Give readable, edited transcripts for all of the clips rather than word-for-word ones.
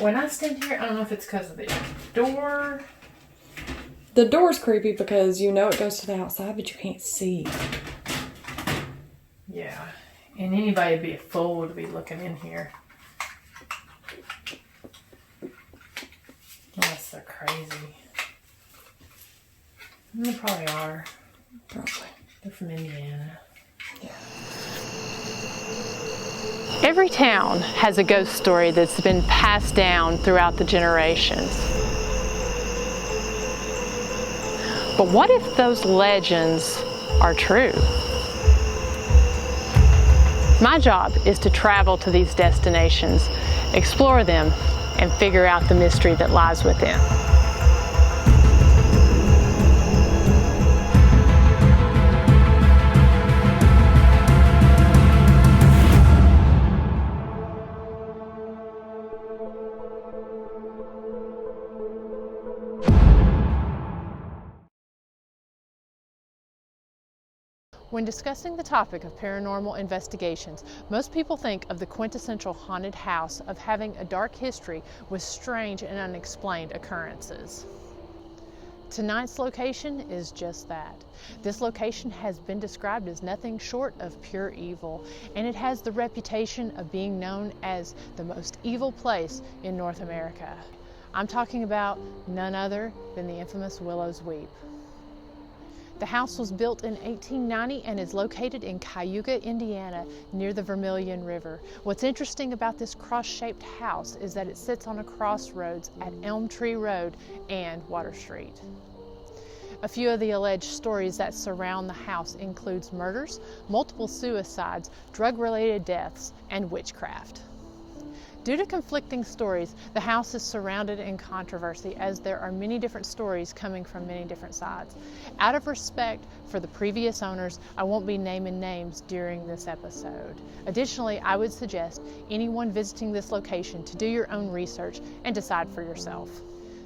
when I stand here, I don't know if it's because of the door. The door's creepy because you know it goes to the outside, but you can't see. Yeah. And anybody would be a fool to be looking in here. Unless they're crazy. And they probably are. Probably. They're from Indiana. Yeah. Every town has a ghost story that's been passed down throughout the generations. But what if those legends are true? My job is to travel to these destinations, explore them, and figure out the mystery that lies within. When discussing the topic of paranormal investigations, most people think of the quintessential haunted house of having a dark history with strange and unexplained occurrences. Tonight's location is just that. This location has been described as nothing short of pure evil, and it has the reputation of being known as the most evil place in North America. I'm talking about none other than the infamous Willows Weep. The house was built in 1890 and is located in Cayuga, Indiana, near the Vermilion River. What's interesting about this cross-shaped house is that it sits on a crossroads at Elm Tree Road and Water Street. A few of the alleged stories that surround the house includes murders, multiple suicides, drug-related deaths, and witchcraft. Due to conflicting stories, the house is surrounded in controversy as there are many different stories coming from many different sides. Out of respect for the previous owners, I won't be naming names during this episode. Additionally, I would suggest anyone visiting this location to do your own research and decide for yourself.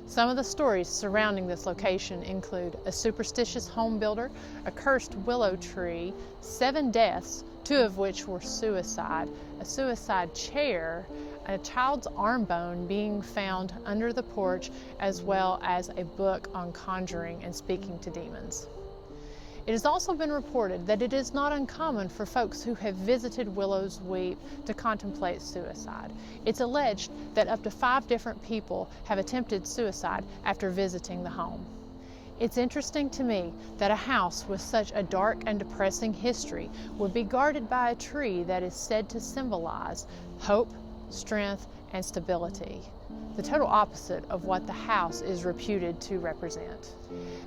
Some of the stories surrounding this location include a superstitious home builder, a cursed willow tree, 7 deaths, 2 of which were suicide, a suicide chair, a child's arm bone being found under the porch, as well as a book on conjuring and speaking to demons. It has also been reported that it is not uncommon for folks who have visited Willows Weep to contemplate suicide. It's alleged that up to 5 different people have attempted suicide after visiting the home. It's interesting to me that a house with such a dark and depressing history would be guarded by a tree that is said to symbolize hope, strength, and stability, the total opposite of what the house is reputed to represent.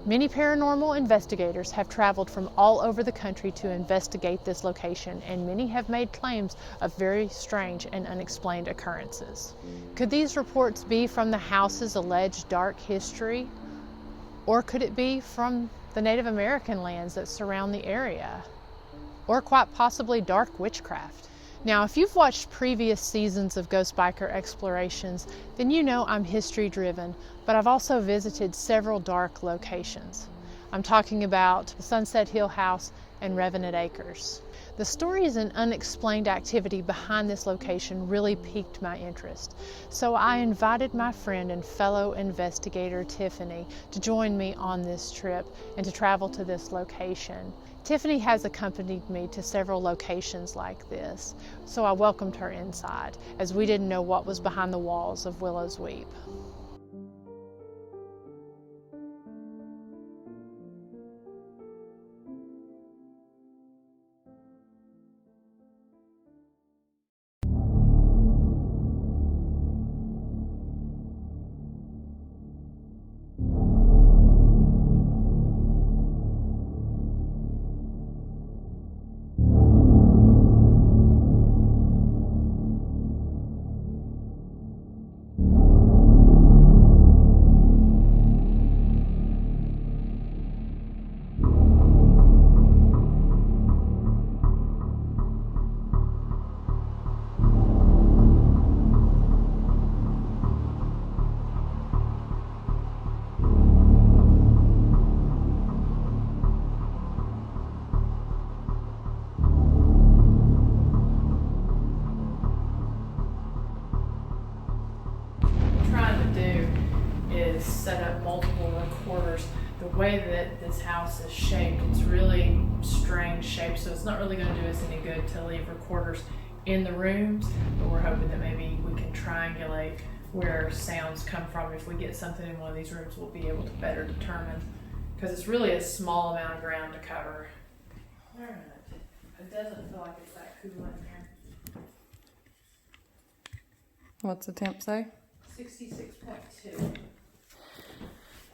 Many paranormal investigators have traveled from all over the country to investigate this location, and many have made claims of very strange and unexplained occurrences. Could these reports be from the house's alleged dark history? Or could it be from the Native American lands that surround the area? Or quite possibly dark witchcraft? Now, if you've watched previous seasons of Ghost Biker Explorations, then you know I'm history driven, but I've also visited several dark locations. I'm talking about the Sunset Hill House and Revenant Acres. The stories and unexplained activity behind this location really piqued my interest. So I invited my friend and fellow investigator Tiffany to join me on this trip and to travel to this location. Tiffany has accompanied me to several locations like this, so I welcomed her inside as we didn't know what was behind the walls of Willows Weep. multiple recorders. The way that this house is shaped, it's really strange shape, so it's not really going to do us any good to leave recorders in the rooms, but we're hoping that maybe we can triangulate where sounds come from. If we get something in one of these rooms, we'll be able to better determine, because it's really a small amount of ground to cover. All right. It doesn't feel like it's that cool in here. What's the temp say? 66.2.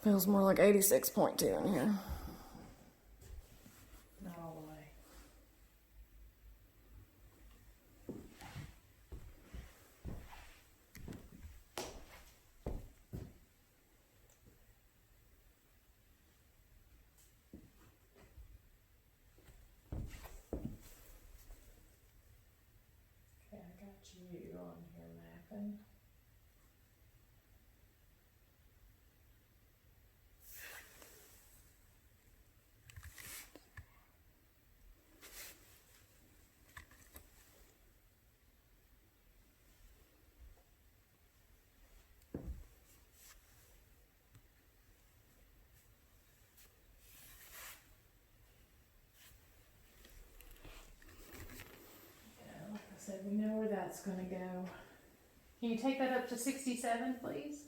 Feels more like 86.2 in here. Not all the way. Okay, I got you on here mapping. So we know where that's going to go. Can you take that up to 67, please?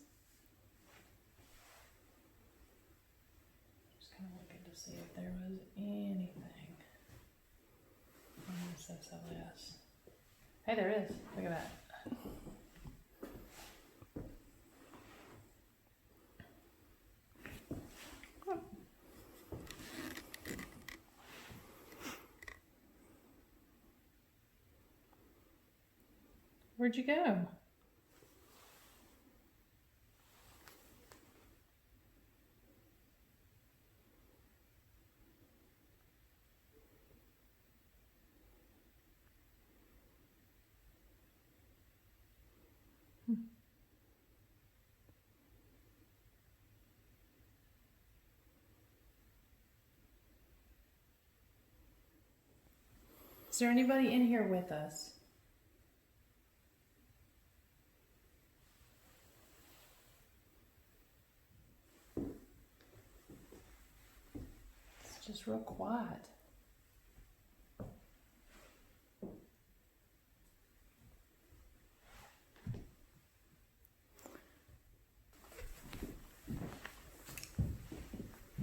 Just kind of looking to see if there was anything on this SLS. Hey, there is. Look at that. Where'd you go? Is there anybody in here with us? It's just real quiet.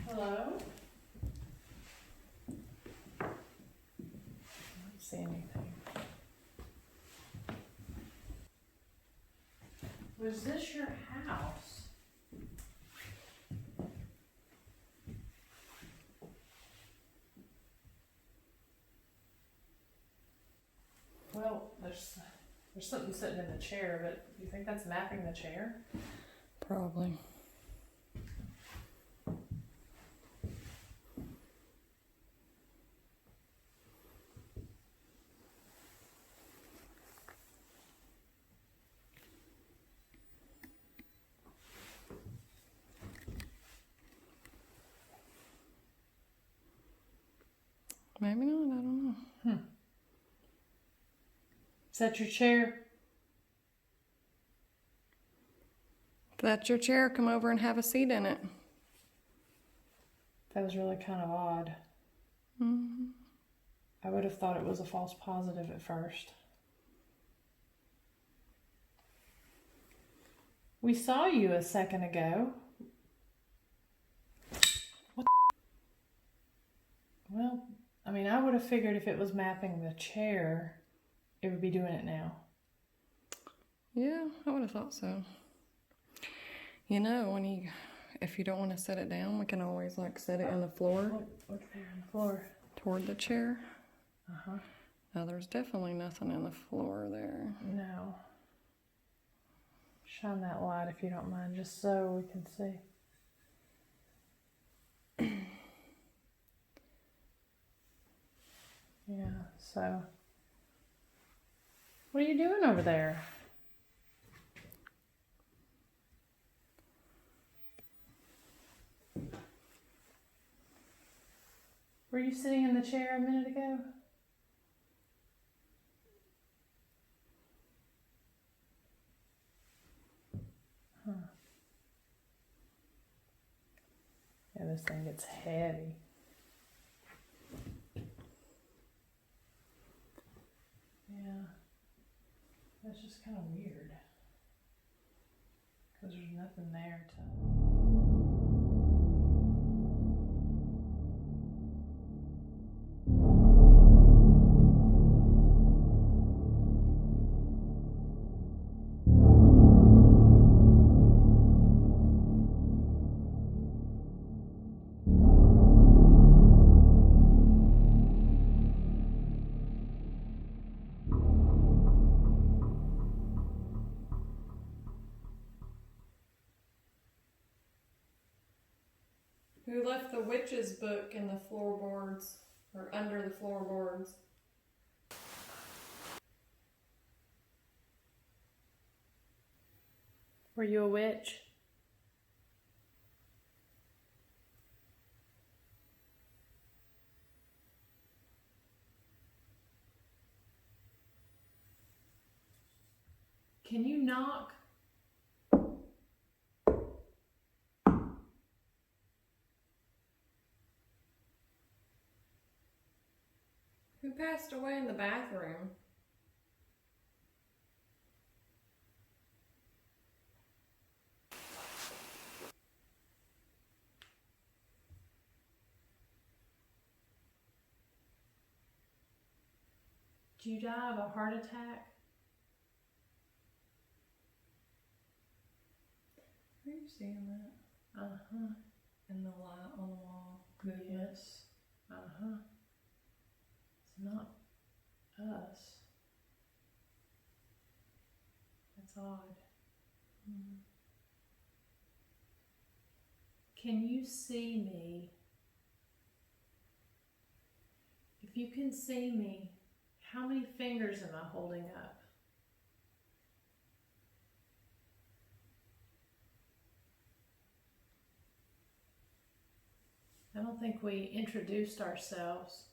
Hello? I don't see anything. Was this your house? Well, there's something sitting in the chair, but you think that's mapping the chair? Probably. Maybe not, I don't know. Is that your chair? If that's your chair, come over and have a seat in it. That was really kind of odd. Mm-hmm. I would have thought it was a false positive at first. We saw you a second ago. What? Well, I mean, I would have figured if it was mapping the chair, it would be doing it now. Yeah, I would have thought so. You know, if you don't want to set it down, we can always like set it in the floor. Look there on the floor. Toward the chair. Uh-huh. Now there's definitely nothing in the floor there. No. Shine that light if you don't mind, just so we can see. Yeah, so what are you doing over there? Were you sitting in the chair a minute ago? Huh. this thing gets heavy. Yeah, that's just kind of weird because there's nothing there to. Who left the witch's book in the floorboards, or under the floorboards? Were you a witch? Can you knock? Who passed away in the bathroom? Did you die of a heart attack? Are you seeing that? Uh-huh. And the light on the wall. Yes. Uh-huh. It's not us. That's odd. Mm. Can you see me? If you can see me, how many fingers am I holding up? I don't think we introduced ourselves.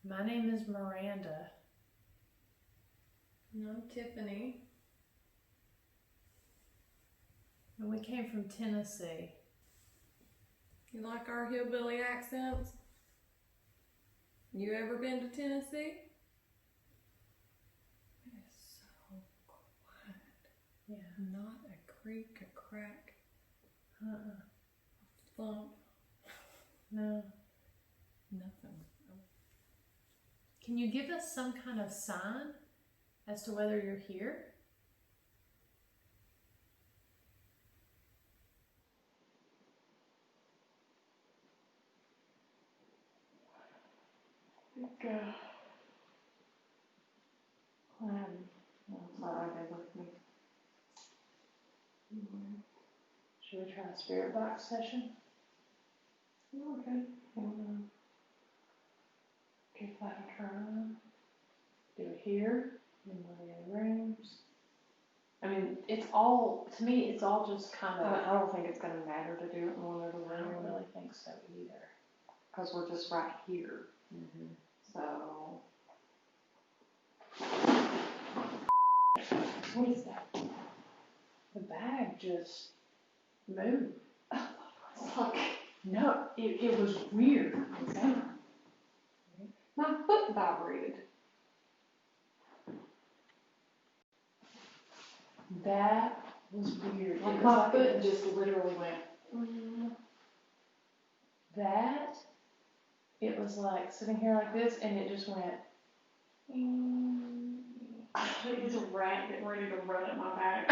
My name is Miranda. And I'm Tiffany. And we came from Tennessee. You like our hillbilly accents? You ever been to Tennessee? It is so quiet. Yeah. Not a creak, a crack, Uh-uh. a thump. No. Nothing. Can you give us some kind of sign as to whether you're here? Should we try a spirit box session? Okay. Give that a try. Do it here, in one of the other rooms. I mean, it's all, to me, it's all just kind of. I don't think it's going to matter to do it in one of the I don't rooms. really think so either. Because we're just right here. Mm-hmm. So. What is that? The bag just moved. It's like, No, it was weird. my foot vibrated. That was weird. Like It was my like foot it just literally went. that. It was like sitting here like this, and it just went. It was a rat getting ready to run at my back.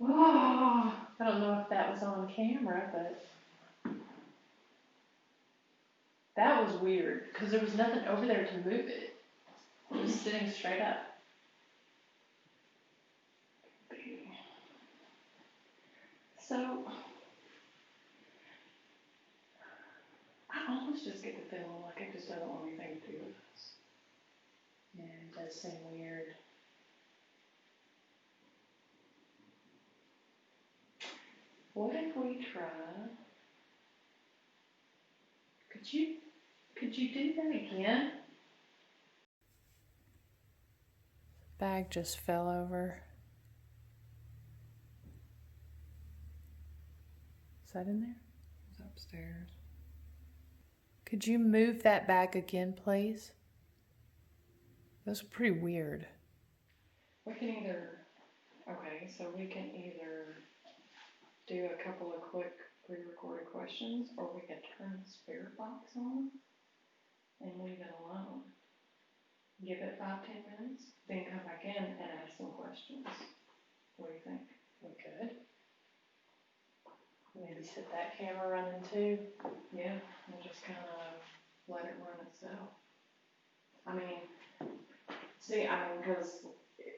Oh, I don't know if that was on camera, but that was weird because there was nothing over there to move it. It was sitting straight up. So, I almost just get the feeling like it just doesn't want anything to do with us. Yeah, it does seem weird. What if we try? Could you do that again? Bag just fell over. Is that in there? It's upstairs. Could you move that back again, please? That's pretty weird. We can either, okay, so we can either do a couple of quick pre-recorded questions, or we can turn the spirit box on and leave it alone. Give it 5-10 minutes, then come back in and ask some questions. What do you think? We could. Maybe set that camera running too. Yeah, and just kind of let it run itself. I mean, because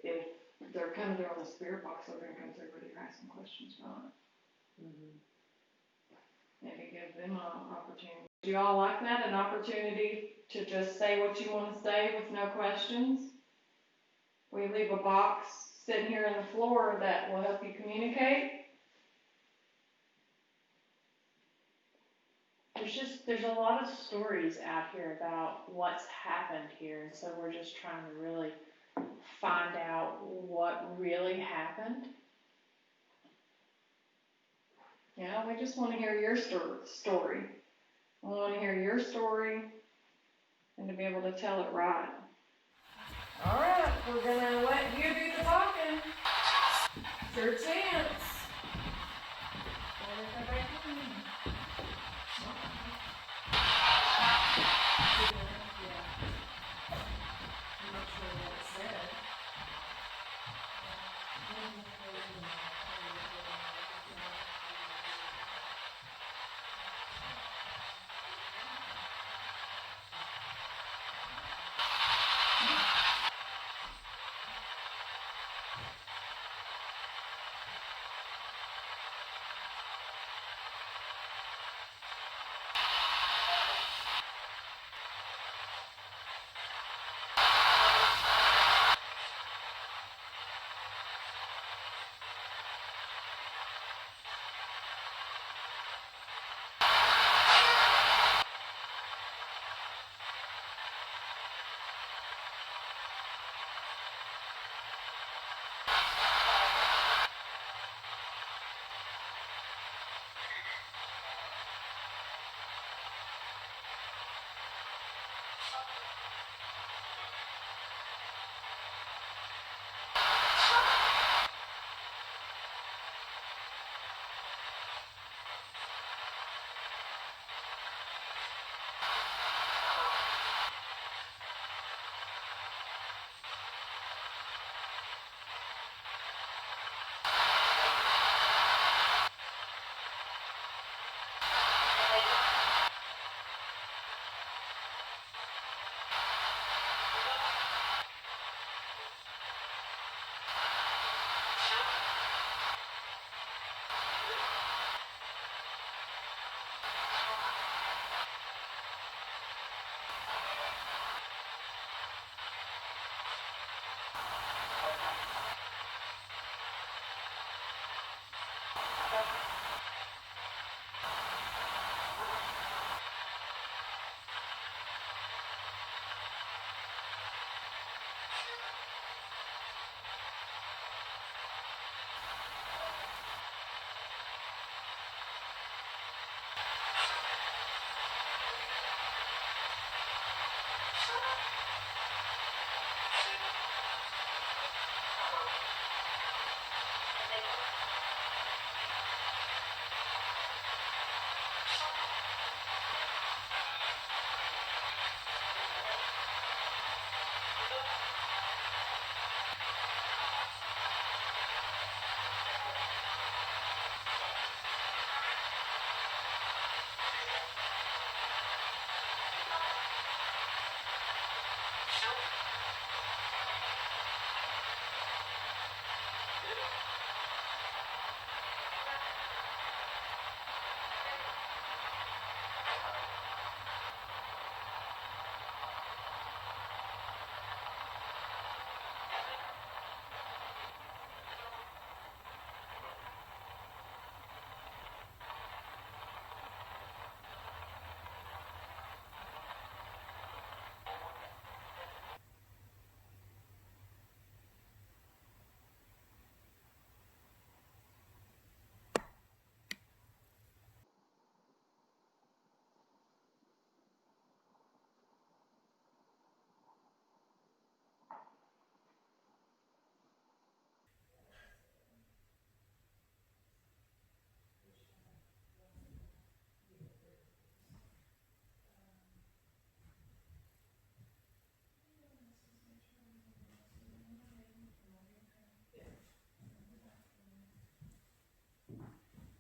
if they're coming through on the spirit box, they're going to come through ready to ask some questions, right? Mm-hmm. Maybe give them an opportunity. Do you all like that? An opportunity to just say what you want to say with no questions? We leave a box sitting here on the floor that will help you communicate. There's a lot of stories out here about what's happened here, and so we're just trying to really find out what really happened. Yeah, we just want to hear your story. We want to hear your story and to be able to tell it right. All right, we're going to let you do the talking. It's your chance.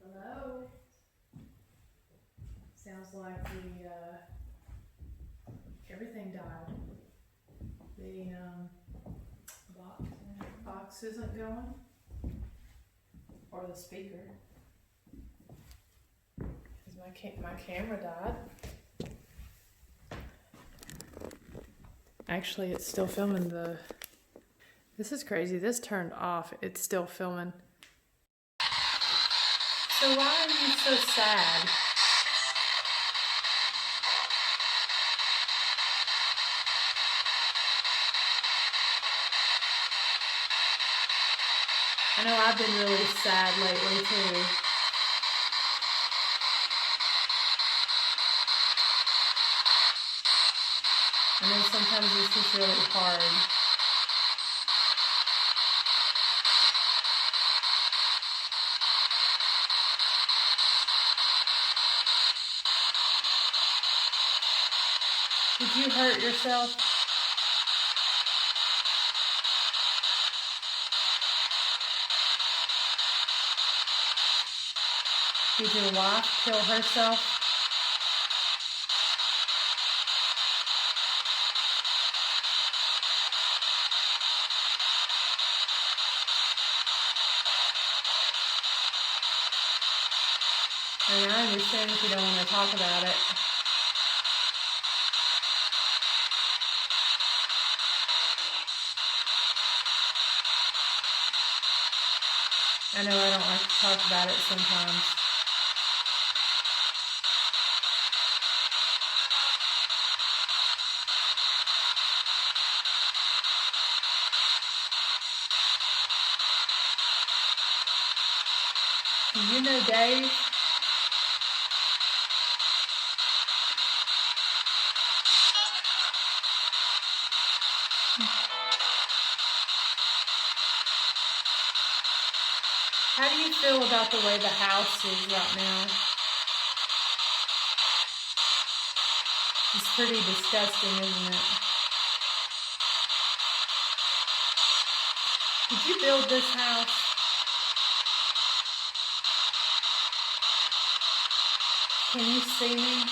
Hello? Sounds like everything died. The box isn't going, or the speaker. Because my camera died. Actually, it's still filming this is crazy. This turned off. It's still filming. So why are you so sad? I know I've been really sad lately too. I know sometimes it's just really hard. Did you hurt yourself? Did your wife kill herself? I mean, I understand if you don't want to talk about it. I know I don't like to talk about it sometimes. Do you know Dave? How do you feel about the way the house is right now? It's pretty disgusting, isn't it? Did you build this house? Can you see me?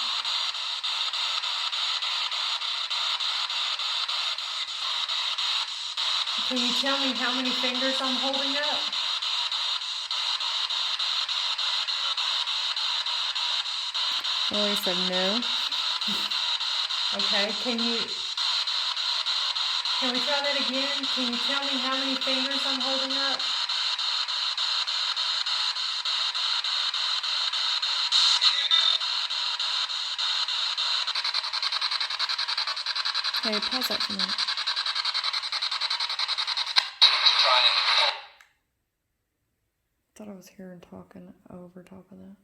Can you tell me how many fingers I'm holding up? Lily said no. Okay, can we try that again? Can you tell me how many fingers I'm holding up? Hey, pause that for a minute. I thought I was hearing talking over top of that.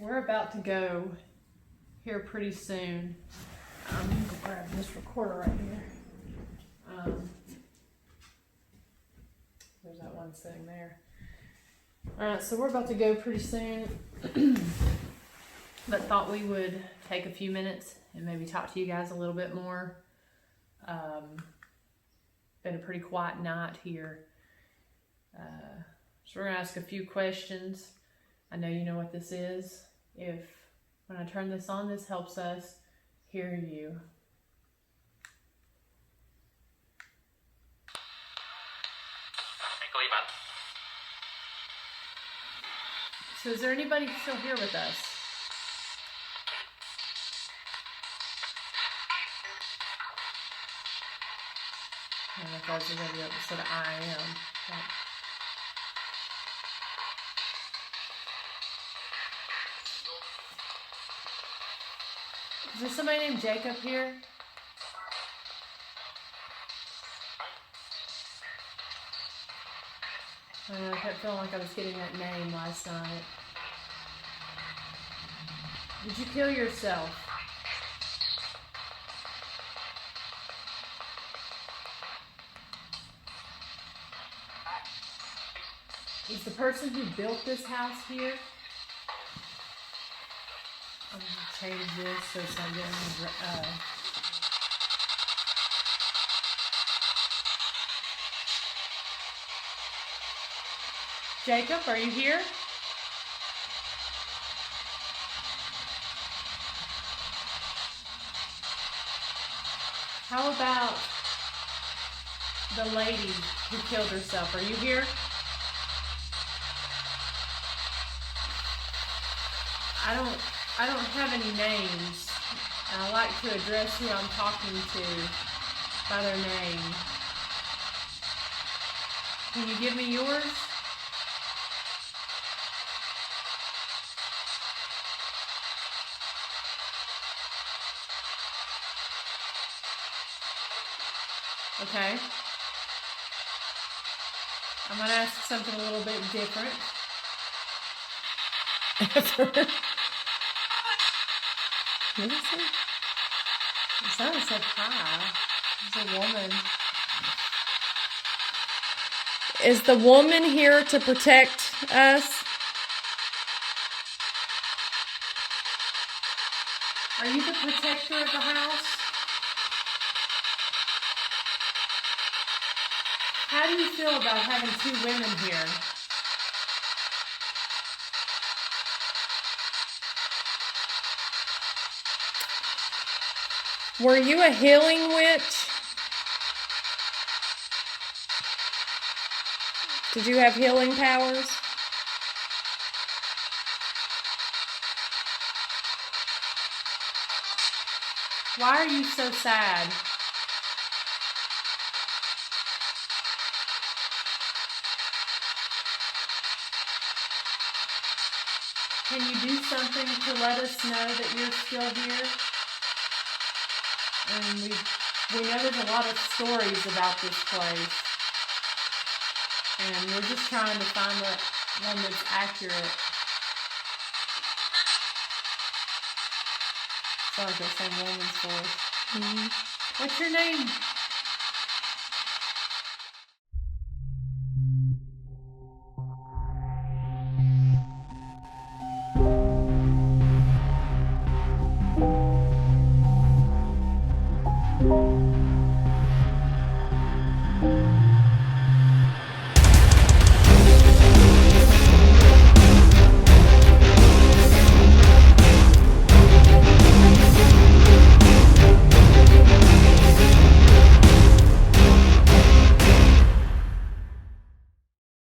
We're about to go here pretty soon. I'm going to grab this recorder right here. There's that one sitting there. Alright, so we're about to go pretty soon. But thought we would take a few minutes and maybe talk to you guys a little bit more. Been a pretty quiet night here. So we're going to ask a few questions. I know you know what this is. If when I turn this on, this helps us hear you. So is there anybody still here with us? I don't know if that's going to be instead of I am. Is there somebody named Jacob here? I kept feeling like I was getting that name last night. Did you kill yourself? Is the person who built this house here? I'm going to change this so it's not getting... Jacob, are you here? How about the lady who killed herself? Are you here? I don't have any names. I like to address who I'm talking to by their name. Can you give me yours? Okay. I'm going to ask something a little bit different. What is it? It sounded so high. It's a woman. Is the woman here to protect us? Are you the protector of the house? How do you feel about having two women here? Were you a healing witch? Did you have healing powers? Why are you so sad? Can you do something to let us know that you're still here? And we know there's a lot of stories about this place. And we're just trying to find the one that's accurate. Sounds like the same woman's voice. Mm-hmm. What's your name?